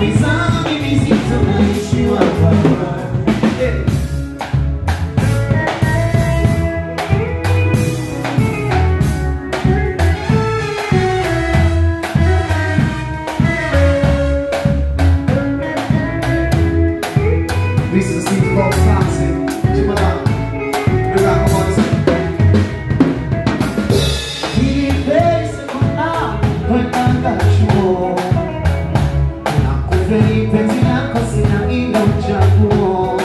mizani mizito naishi hapa. This is the seat of dancing. Jimana, look at the ones. He face kuna kwenda chuo. Na kufeli penzi lako sina ila uchaguo.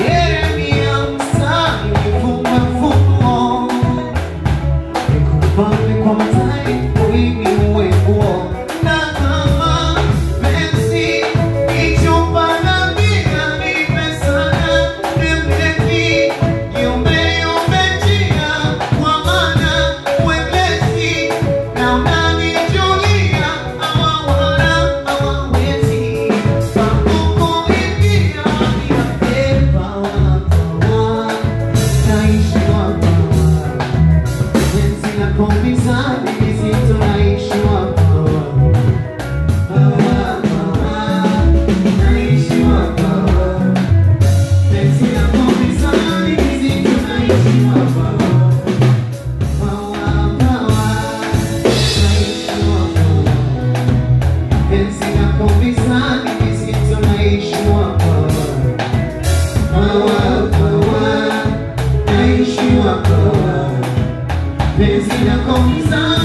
Yeremia msani nifunga mfumo. Nikupande kwa matai uimi uweguo. Na kama penzi ichupa na Penzi na komisa